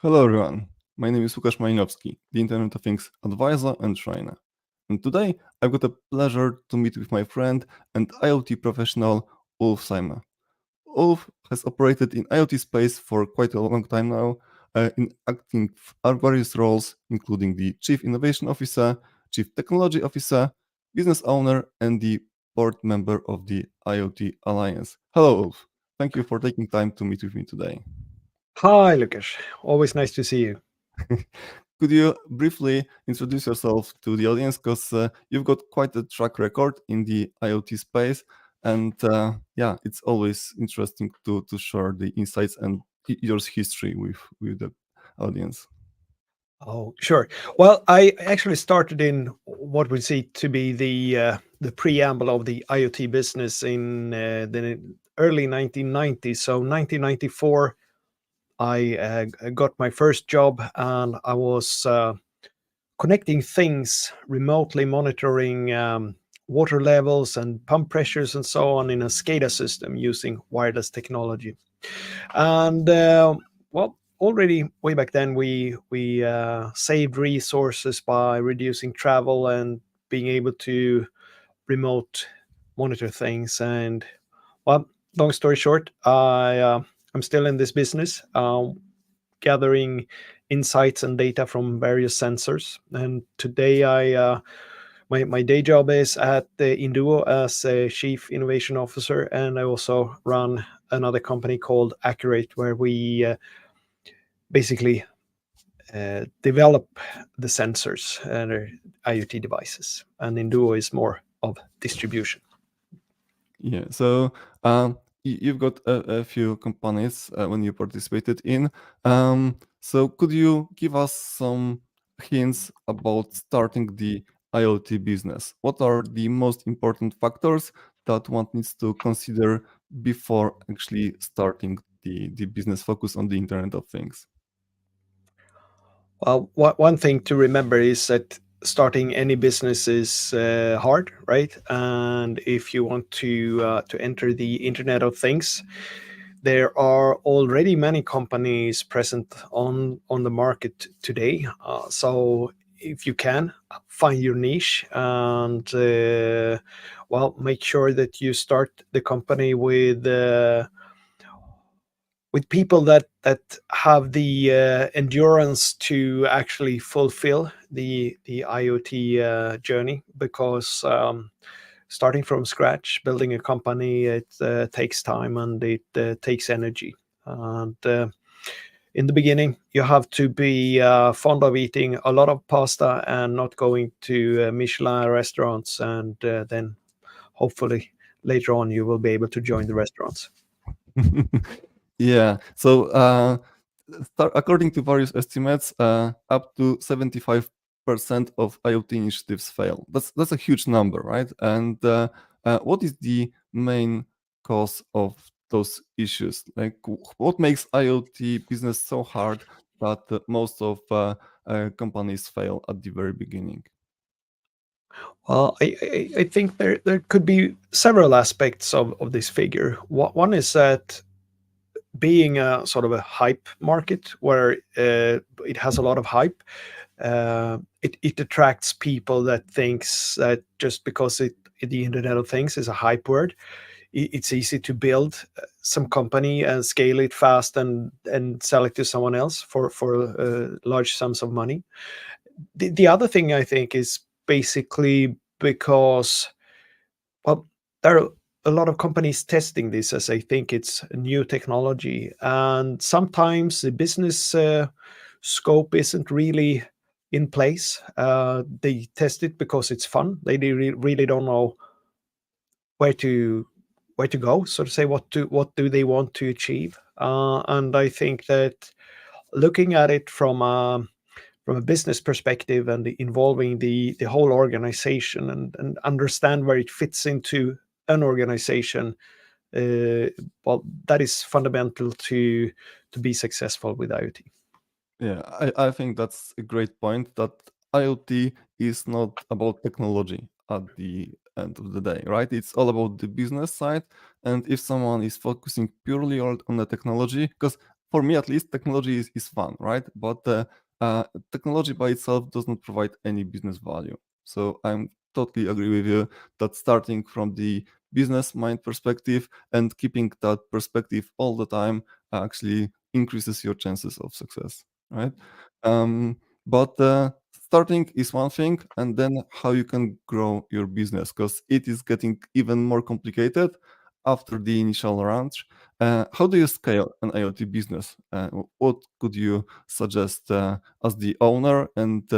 Hello everyone, my name is Łukasz Malinowski, the Internet of Things advisor and trainer. And today I've got a pleasure to meet with my friend and IoT professional Ulf Seijmer. Ulf has operated in IoT space for quite a long time now, in acting various roles, including the Chief Innovation Officer, Chief Technology Officer, Business Owner, and the board member of the IoT Alliance. Hello Ulf, thank you for taking time to meet with me today. Hi, Lucas. Always nice to see you. Could you briefly introduce yourself to the audience? Because you've got quite a track record in the IoT space, and yeah, it's always interesting to share the insights and your history with the audience. Oh, sure. Well, I actually started in what we see to be the preamble of the IoT business in the early 1990s. So 1994, I got my first job, and I was connecting things remotely, monitoring water levels and pump pressures and so on in a SCADA system using wireless technology. And well, already way back then, we saved resources by reducing travel and being able to remote monitor things. And well, long story short, I'm still in this business, gathering insights and data from various sensors. And today, my day job is at the Induo as a chief innovation officer, and I also run another company called AKKR8, where we basically develop the sensors and IoT devices. And Induo is more of distribution. Yeah, so you've got a few companies when you participated in. So could you give us some hints about starting the IoT business? What are the most important factors that one needs to consider before actually starting the business focus on the Internet of Things? Well, one thing to remember is that starting any business is hard, right? And if you want to enter the Internet of Things, there are already many companies present on the market today. So if you can find your niche and well, make sure that you start the company with people that have the endurance to actually fulfill the IoT journey, because starting from scratch, building a company, it takes time and it takes energy. And in the beginning, you have to be fond of eating a lot of pasta and not going to Michelin restaurants, and then hopefully later on you will be able to join the restaurants. Yeah. So, according to various estimates, up to 75% of IoT initiatives fail. That's a huge number, right? And what is the main cause of those issues? Like, what makes IoT business so hard that most of companies fail at the very beginning? Well, I think there could be several aspects of this figure. One is that being a sort of a hype market where it has a lot of hype, it attracts people that thinks that just because the Internet of Things is a hype word, it's easy to build some company and scale it fast and sell it to someone else for large sums of money. The other thing I think is basically because, well, there are a lot of companies testing this as I think it's a new technology, and sometimes the business scope isn't really in place. They test it because it's fun. They really don't know where to where to go, so to say, what do they want to achieve. And I think that looking at it from a business perspective and involving the whole organization and understand where it fits into an organization, uh, well, that is fundamental to be successful with IoT. Yeah, I think that's a great point that IoT is not about technology at the end of the day, right? It's all about the business side. And if someone is focusing purely on the technology, because for me at least, technology is fun, right? But technology by itself does not provide any business value. So I'm totally agree with you that starting from the business mind perspective and keeping that perspective all the time actually increases your chances of success, right? But starting is one thing, and then how you can grow your business, because it is getting even more complicated after the initial launch. How do you scale an IoT business? What could you suggest as the owner and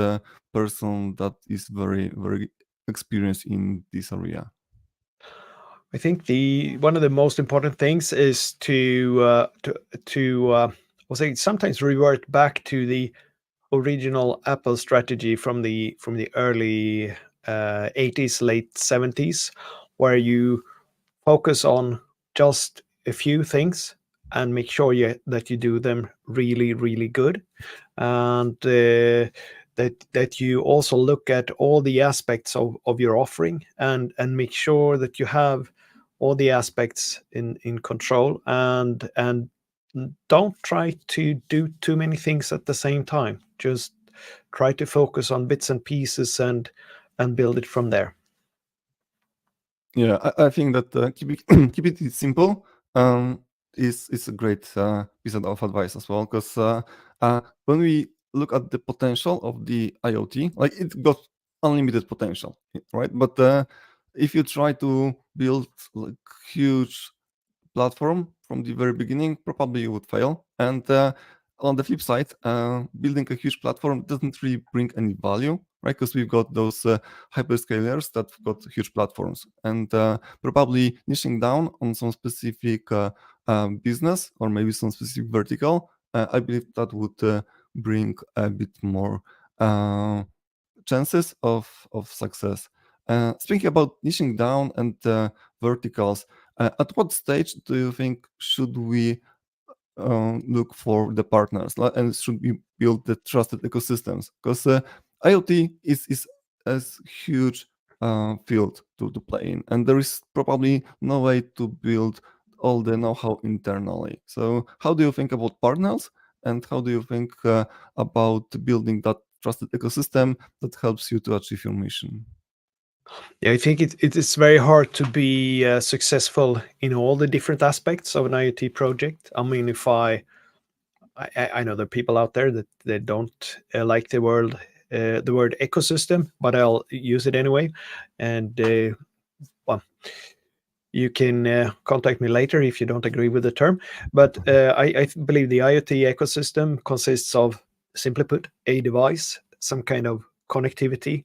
person that is very, very experienced in this area? I think the one of the most important things is to I'll say sometimes revert back to the original Apple strategy from the early 80s, late 70s, where you focus on just a few things and make sure that you do them really, really good, and that you also look at all the aspects of your offering and make sure that you have all the aspects in control, and don't try to do too many things at the same time. Just try to focus on bits and pieces and build it from there. Yeah, I think that keep it keep it simple is a great piece of advice as well. Because when we look at the potential of the IoT, like it got unlimited potential, right? But if you try to build like huge platform from the very beginning, probably you would fail. And on the flip side, building a huge platform doesn't really bring any value, right? Because we've got those hyperscalers that got huge platforms, and probably niching down on some specific business or maybe some specific vertical. I believe that would bring a bit more chances of success. Speaking about niching down and verticals, at what stage do you think should we look for the partners and should we build the trusted ecosystems? Because IoT is a huge field to play in, and there is probably no way to build all the know-how internally. So how do you think about partners, and how do you think about building that trusted ecosystem that helps you to achieve your mission? Yeah, I think it is very hard to be successful in all the different aspects of an IoT project. I mean, if I know there are people out there that they don't like the word ecosystem, but I'll use it anyway. And well, you can contact me later if you don't agree with the term. But I believe the IoT ecosystem consists of, simply put, a device, some kind of connectivity,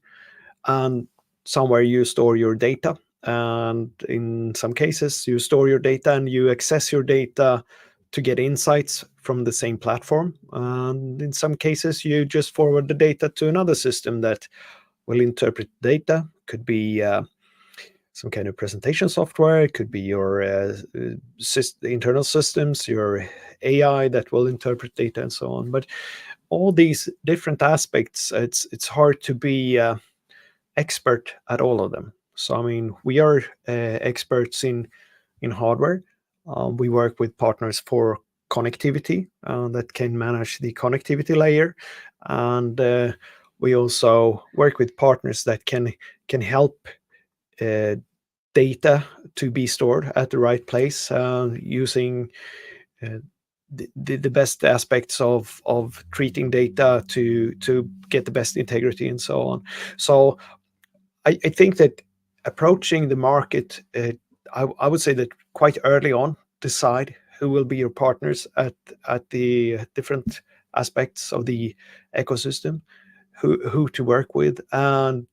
and somewhere you store your data. And in some cases, you store your data and you access your data to get insights from the same platform. And in some cases, you just forward the data to another system that will interpret data. Could be some kind of presentation software. It could be your internal systems, your AI that will interpret data, and so on. But all these different aspects, it's hard to be expert at all of them. So I mean, we are experts in hardware. We work with partners for connectivity that can manage the connectivity layer, and we also work with partners that can help uh, data to be stored at the right place using uh, the best aspects of treating data to get the best integrity and so on. So I think that approaching the market, I would say that quite early on, decide who will be your partners at the different aspects of the ecosystem, who to work with, and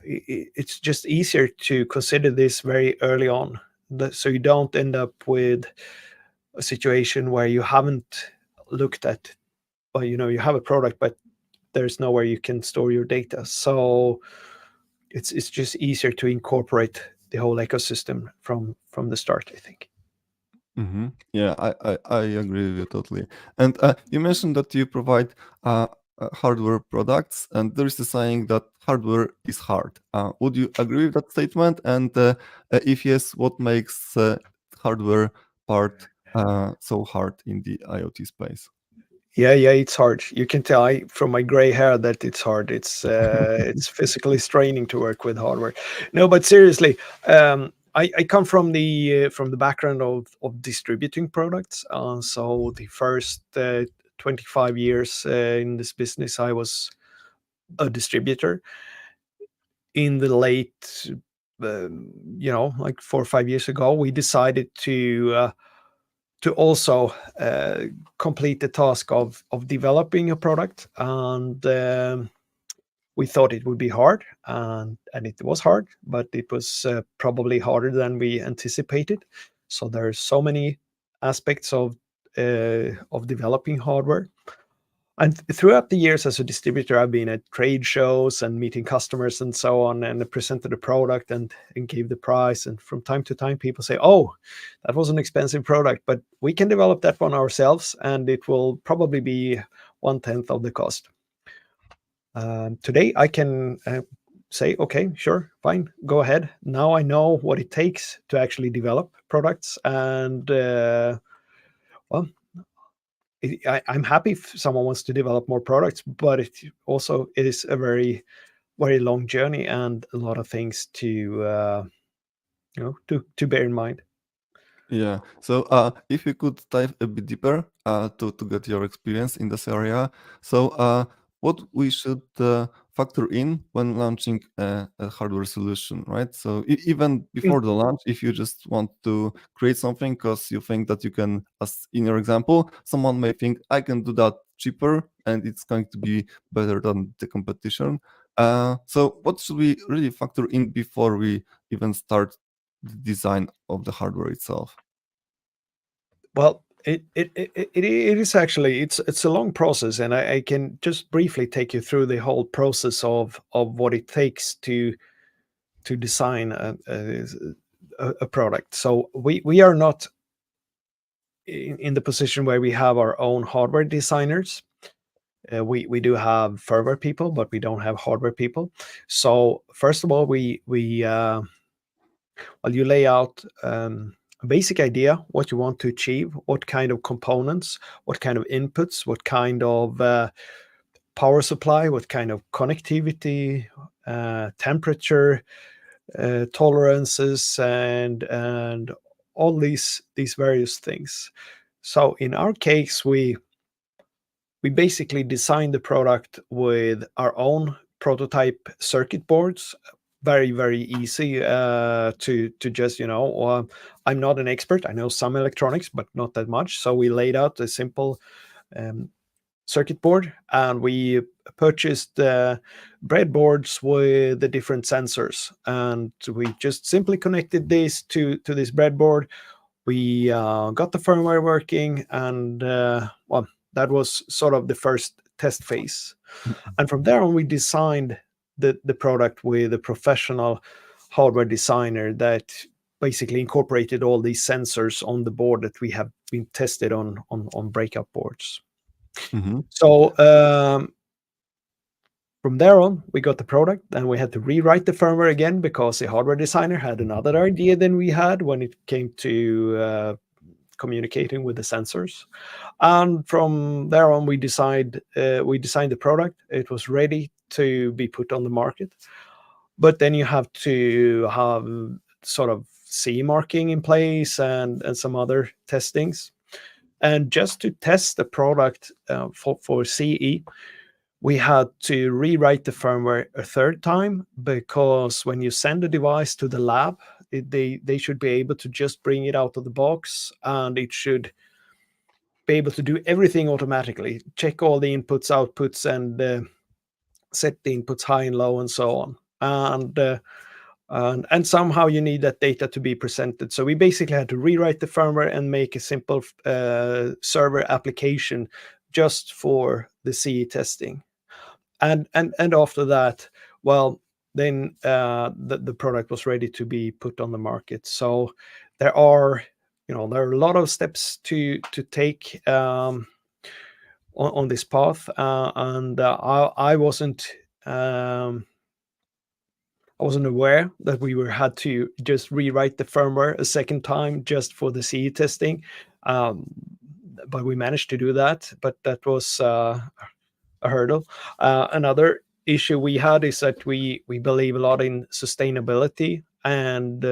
it's just easier to consider this very early on, so you don't end up with a situation where you haven't looked at, well, you know, you have a product, but there's nowhere you can store your data. So it's just easier to incorporate the whole ecosystem from the start, I think. Yeah, I agree with you totally. And you mentioned that you provide hardware products, and there is a saying that hardware is hard. Would you agree with that statement? And if yes, what makes hardware part so hard in the IoT space? Yeah, it's hard. You can tell from my gray hair that it's hard. It's physically straining to work with hardware. No, but seriously, I come from the background of distributing products. So the first 25 years in this business, I was a distributor. In the late, like 4 or 5 years ago, we decided to also complete the task of developing a product, and we thought it would be hard, and it was hard, but it was probably harder than we anticipated. So there are so many aspects of developing hardware. And throughout the years as a distributor, I've been at trade shows and meeting customers and so on, and I presented a product and gave the price. And from time to time, people say, "Oh, that was an expensive product, but we can develop that one ourselves, and it will probably be 1/10 of the cost." Today, I can say, "Okay, sure, fine, go ahead." Now I know what it takes to actually develop products, and well, I'm happy if someone wants to develop more products, but it also is a very, very long journey and a lot of things to to bear in mind. Yeah. So, if you could dive a bit deeper, to get your experience in this area. So, what we should factor in when launching a hardware solution, right? So, even Mm. before the launch, if you just want to create something because you think that you can, as in your example, someone may think I can do that cheaper and it's going to be better than the competition. So, what should we really factor in before we even start the design of the hardware itself? Well, it is actually it's a long process, and I can just briefly take you through the whole process of what it takes to design a product. So we are not in the position where we have our own hardware designers. We do have firmware people, but we don't have hardware people. So first of all, you lay out a basic idea what you want to achieve, what kind of components, what kind of inputs, what kind of power supply, what kind of connectivity, temperature, tolerances, and all these various things. So in our case, we basically designed the product with our own prototype circuit boards. Very, very easy to just, I'm not an expert. I know some electronics, but not that much. So we laid out a simple um, circuit board, and we purchased breadboards with the different sensors, and we just simply connected this to this breadboard. We got the firmware working, and that was sort of the first test phase. And from there on, we designed the product with a professional hardware designer that basically incorporated all these sensors on the board that we have been tested on breakout boards. Mhm. So from there on, we got the product, and we had to rewrite the firmware again because the hardware designer had another idea than we had when it came to communicating with the sensors. And from there on, we designed the product. It was ready to be put on the market, but then you have to have sort of CE marking in place and some other testings. And just to test the product for CE, we had to rewrite the firmware a third time, because when you send a device to the lab, they should be able to just bring it out of the box, and it should be able to do everything automatically, check all the inputs, outputs, and set the inputs high and low and so on. And somehow you need that data to be presented. So we basically had to rewrite the firmware and make a simple server application just for the CE testing. And after that, well, then the product was ready to be put on the market. So there are there are a lot of steps to take on this path, and I wasn't um, I wasn't aware that we had to just rewrite the firmware a second time just for the CE testing. But we managed to do that. But that was a hurdle. Another issue we had is that we believe a lot in sustainability, and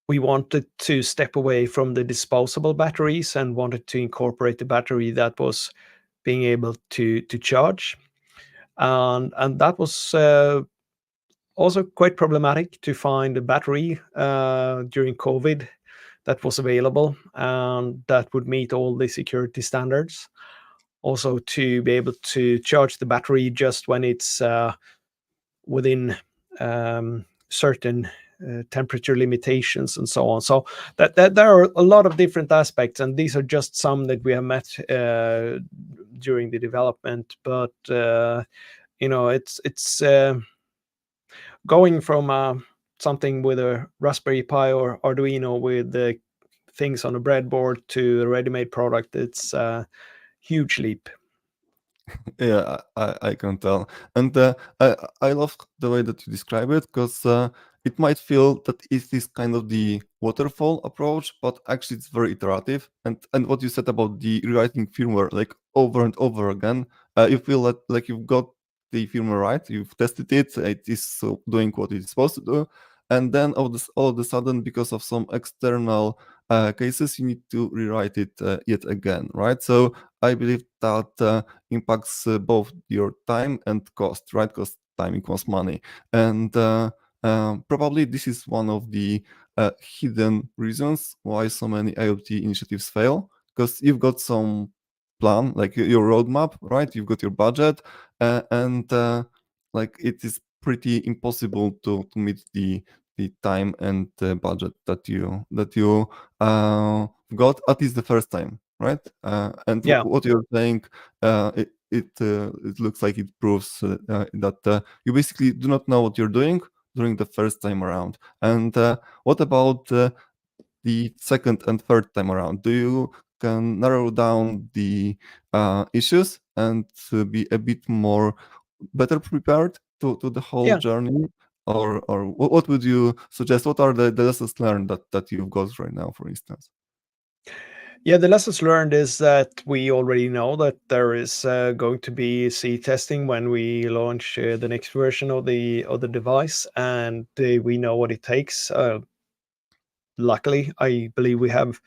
we wanted to step away from the disposable batteries and wanted to incorporate the battery that was being able to charge, and that was also quite problematic to find a battery during COVID that was available and that would meet all the security standards. Also, to be able to charge the battery just when it's within certain temperature limitations and so on. So that there are a lot of different aspects, and these are just some that we have met during the development. But it's going from something with a Raspberry Pi or Arduino with the things on a breadboard to a ready-made product. It's a huge leap. Yeah, I can tell. And I love the way that you describe it, because it might feel that it is kind of the waterfall approach, but actually it's very iterative. And what you said about the rewriting firmware like over and over again, you feel like you've got the firmware right, you've tested it, it is doing what it's supposed to do, and then all of a sudden, because of some external cases, you need to rewrite it yet again, right? So I believe that impacts both your time and cost, right? Because time equals money. And probably this is one of the hidden reasons why so many IoT initiatives fail, because you've got some plan, like your roadmap, right? You've got your budget, and like it is pretty impossible to meet the time and the budget that you got at least the first time, right? And Yeah. what you're saying, it looks like it proves that you basically do not know what you're doing during the first time around. And what about the second and third time around? Do you can narrow down the issues and be a bit more better prepared to the whole Yeah. journey? Or what would you suggest? What are the lessons learned that you've got right now, for instance? Yeah, the lessons learned is that we already know that there is going to be C testing when we launch the next version of the device, and we know what it takes. Luckily, I believe we have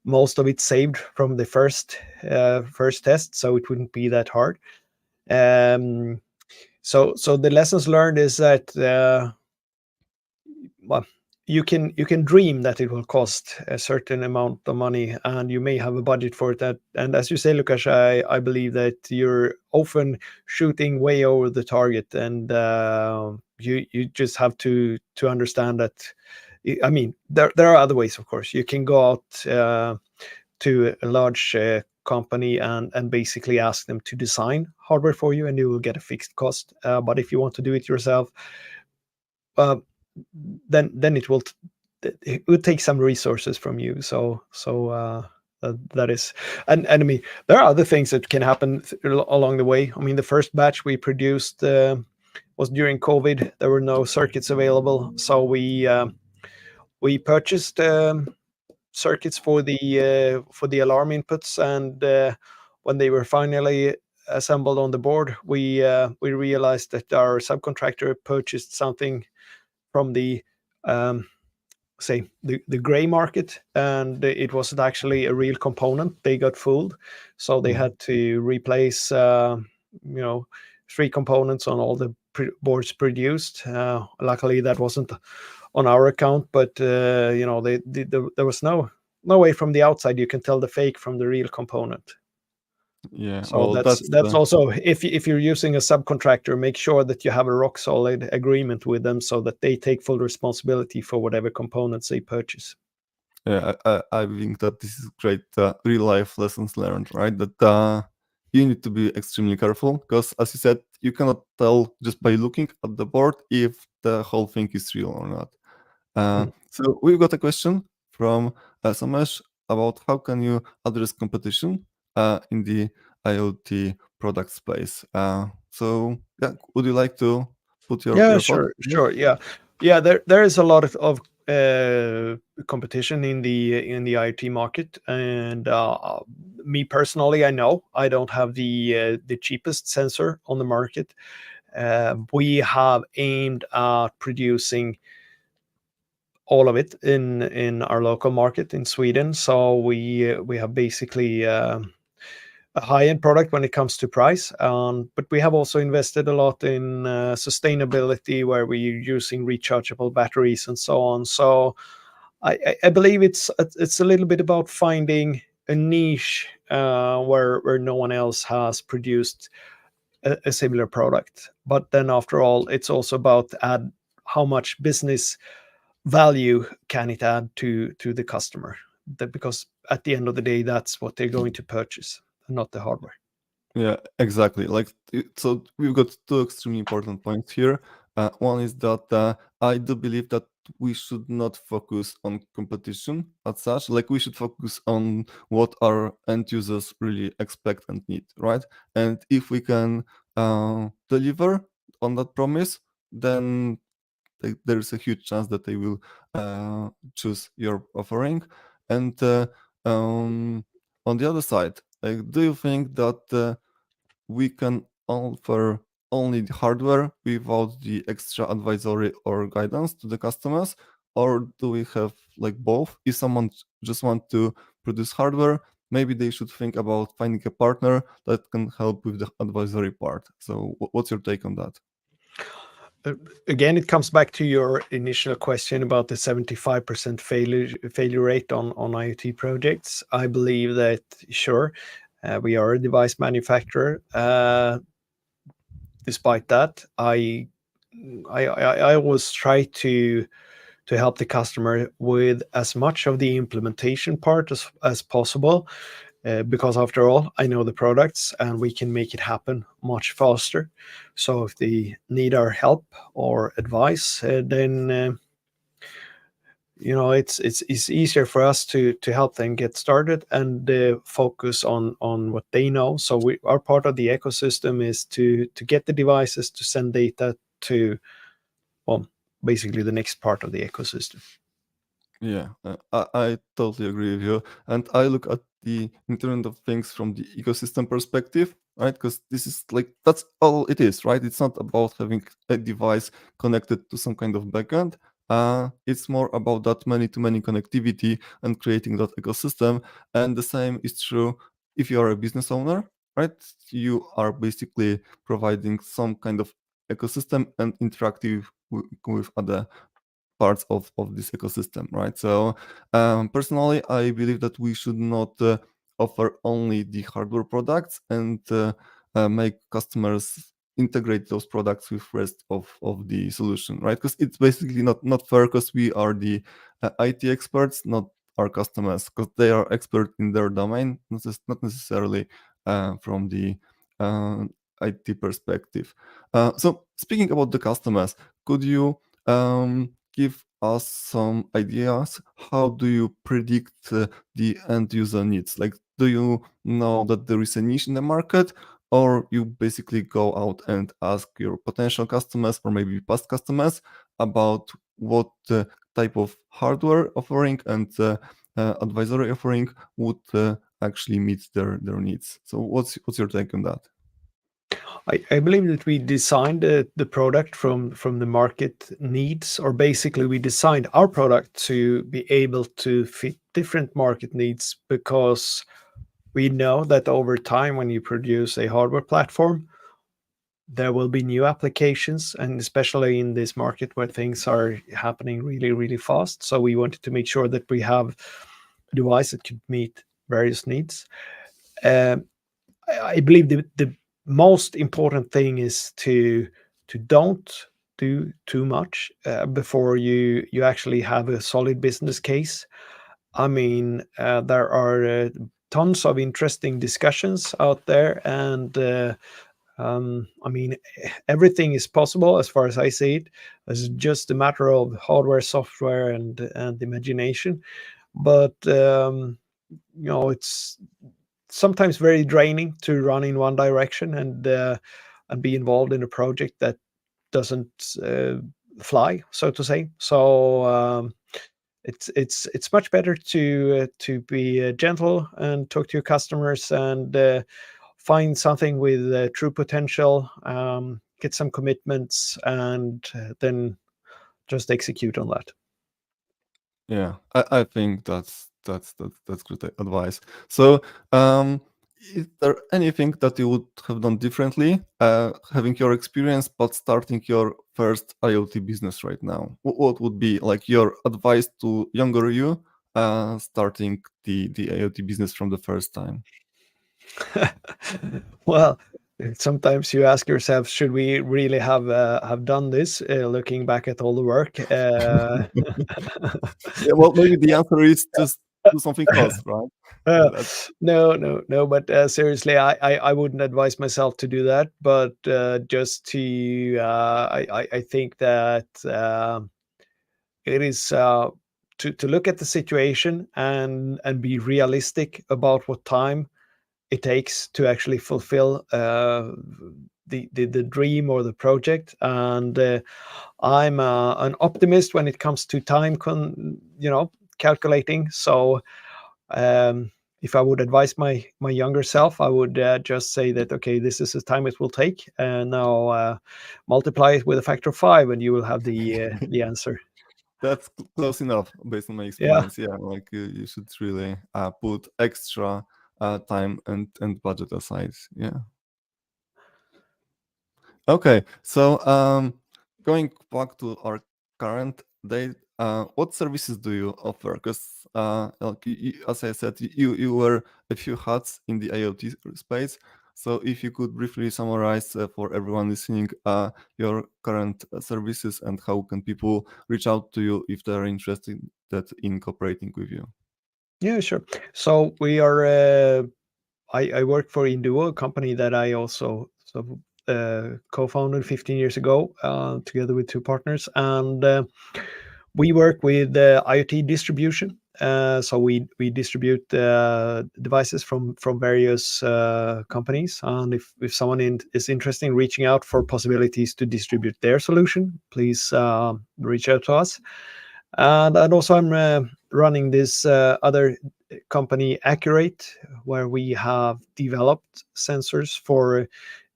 most of it saved from the first test, so it wouldn't be that hard. Um, so the lessons learned is that well, you can dream that it will cost a certain amount of money, and you may have a budget for that. And as you say, Lukas, I believe that you're often shooting way over the target, and you just have to understand that. I mean, there are other ways, of course. You can go out to a large company and basically ask them to design hardware for you, and you will get a fixed cost. But if you want to do it yourself, uh, then it will take some resources from you. That is, and I mean, there are other things that can happen along the way. I mean, the first batch we produced was during COVID. There were no circuits available, so we purchased circuits for the alarm inputs, and when they were finally assembled on the board, we realized that our subcontractor purchased something from the um, say the gray market, and it wasn't actually a real component. They got fooled, so they Mhm. had to replace you know 3 components on all the boards produced. Luckily that wasn't on our account, but there was no way from the outside you can tell the fake from the real component. Yeah, So well, that's also, if you're using a subcontractor, make sure that you have a rock solid agreement with them so that they take full responsibility for whatever components they purchase. yeah, I think that this is great real life lessons learned, right? That you need to be extremely careful, because, as you said, you cannot tell just by looking at the board if the whole thing is real or not. Mm. So we've got a question from Samesh about how can you address competition in the IoT product space. So yeah, would you like to? put Yeah, your thoughts sure, on this? sure. Yeah, yeah. There is a lot of competition in the IoT market, and me personally, I know I don't have the cheapest sensor on the market. We have aimed at producing all of it in our local market in Sweden. So we have basically a high-end product when it comes to price, but we have also invested a lot in sustainability, where we're using rechargeable batteries and so on. So I believe it's a little bit about finding a niche where no one else has produced a similar product. But then after all, it's also about add how much business value can it add to the customer, because at the end of the day, that's what they're going to purchase, not the hardware. Yeah, exactly. So we've got two extremely important points here. One is that I do believe that we should not focus on competition as such. Like we should focus on what our end users really expect and need, right? And if we can deliver on that promise, then there's a huge chance that they will choose your offering. And on the other side, like, do you think that we can offer only the hardware without the extra advisory or guidance to the customers, or do we have like both? If someone just want to produce hardware, maybe they should think about finding a partner that can help with the advisory part. So what's your take on that? Uh, Again, it comes back to your initial question about the 75% failure rate on IoT projects. I believe that, sure, we are a device manufacturer. Despite that, I always try to help the customer with as much of the implementation part as possible, because after all, I know the products and we can make it happen much faster. So if they need our help or advice, then it's easier for us to help them get started and focus on what they know. So our part of the ecosystem is to get the devices to send data to, well, basically the next part of the ecosystem. Yeah, I totally agree with you. And I look at the Internet of Things from the ecosystem perspective, right? Because this is like, that's all it is, right? It's not about having a device connected to some kind of backend. It's more about that many-to-many connectivity and creating that ecosystem. And the same is true if you are a business owner, right? You are basically providing some kind of ecosystem and interactive with other parts of this ecosystem, right? So personally, I believe that we should not offer only the hardware products and make customers integrate those products with rest of the solution, right? Because it's basically not fair, because we are the IT experts, not our customers, because they are expert in their domain, not necessarily from the uh, IT perspective. So speaking about the customers, could you give us some ideas? How do you predict the end user needs? Like, do you know that there is a niche in the market, or you basically go out and ask your potential customers or maybe past customers about what type of hardware offering and advisory offering would actually meet their needs? So what's your take on that? I believe that we designed the product from the market needs, or basically we designed our product to be able to fit different market needs, because we know that over time, when you produce a hardware platform, there will be new applications, and especially in this market where things are happening really, really fast. So we wanted to make sure that we have a device that could meet various needs. Um, I believe the most important thing is to don't do too much before you actually have a solid business case. I mean, there are tons of interesting discussions out there, and I mean, everything is possible as far as I see it. It's just a matter of hardware, software, and imagination. But it's sometimes very draining to run in one direction and be involved in a project that doesn't fly, so to say. So it's much better to be gentle and talk to your customers and find something with true potential, get some commitments, and then just execute on that. Yeah, I think that's good advice. So, is there anything that you would have done differently, having your experience but starting your first IoT business right now? What would be like your advice to younger you, starting the IoT business from the first time? Well, sometimes you ask yourself, should we really have done this? Looking back at all the work, Yeah, well, maybe the answer is just do something else, right? uh, That no. But seriously, I wouldn't advise myself to do that. But just to, I think that it is to look at the situation and be realistic about what time it takes to actually fulfill the dream or the project. And I'm an optimist when it comes to time, calculating. So um, if I would advise my younger self, I would just say that okay, this is the time it will take, and now multiply it with a factor of 5, and you will have the answer. That's close enough based on my Yeah. experience. Yeah, like you should really put extra time and budget aside. Yeah. Okay. So going back to our current date, what services do you offer? Because like as I said, you wear a few hats in the IoT space. So if you could briefly summarize for everyone listening your current services and how can people reach out to you if they're interested in cooperating with you? Yeah, sure. So we are. I work for Induo, a company that I also co-founded 15 years ago, together with two partners, and we work with IoT distribution. So we distribute devices from various companies, and if someone is interested in reaching out for possibilities to distribute their solution, please reach out to us. And also I'm running this other company, AKKR8, where we have developed sensors for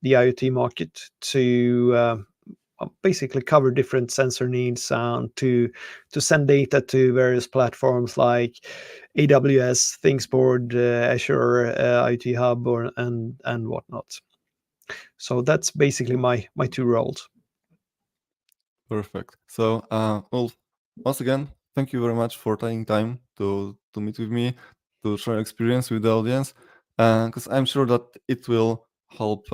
the IoT market to basically cover different sensor needs and to send data to various platforms like AWS, ThingsBoard, Azure, IoT Hub, and whatnot. So that's basically my two roles. Perfect. So, Ulf, once again, thank you very much for taking time to meet with me, to share experience with the audience, because I'm sure that it will help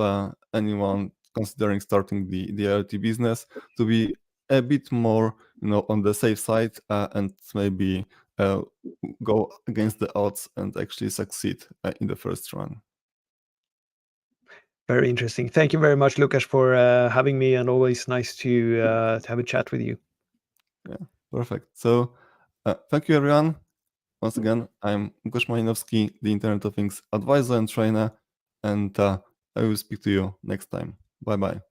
anyone considering starting the IoT business to be a bit more, on the safe side and maybe uh, go against the odds and actually succeed in the first run. Very interesting. Thank you very much, Lucas, for having me, and always nice to have a chat with you. Yeah, perfect. So, thank you, everyone. Once again, I'm Łukasz Malinowski, the Internet of Things advisor and trainer, and I will speak to you next time. Bye bye.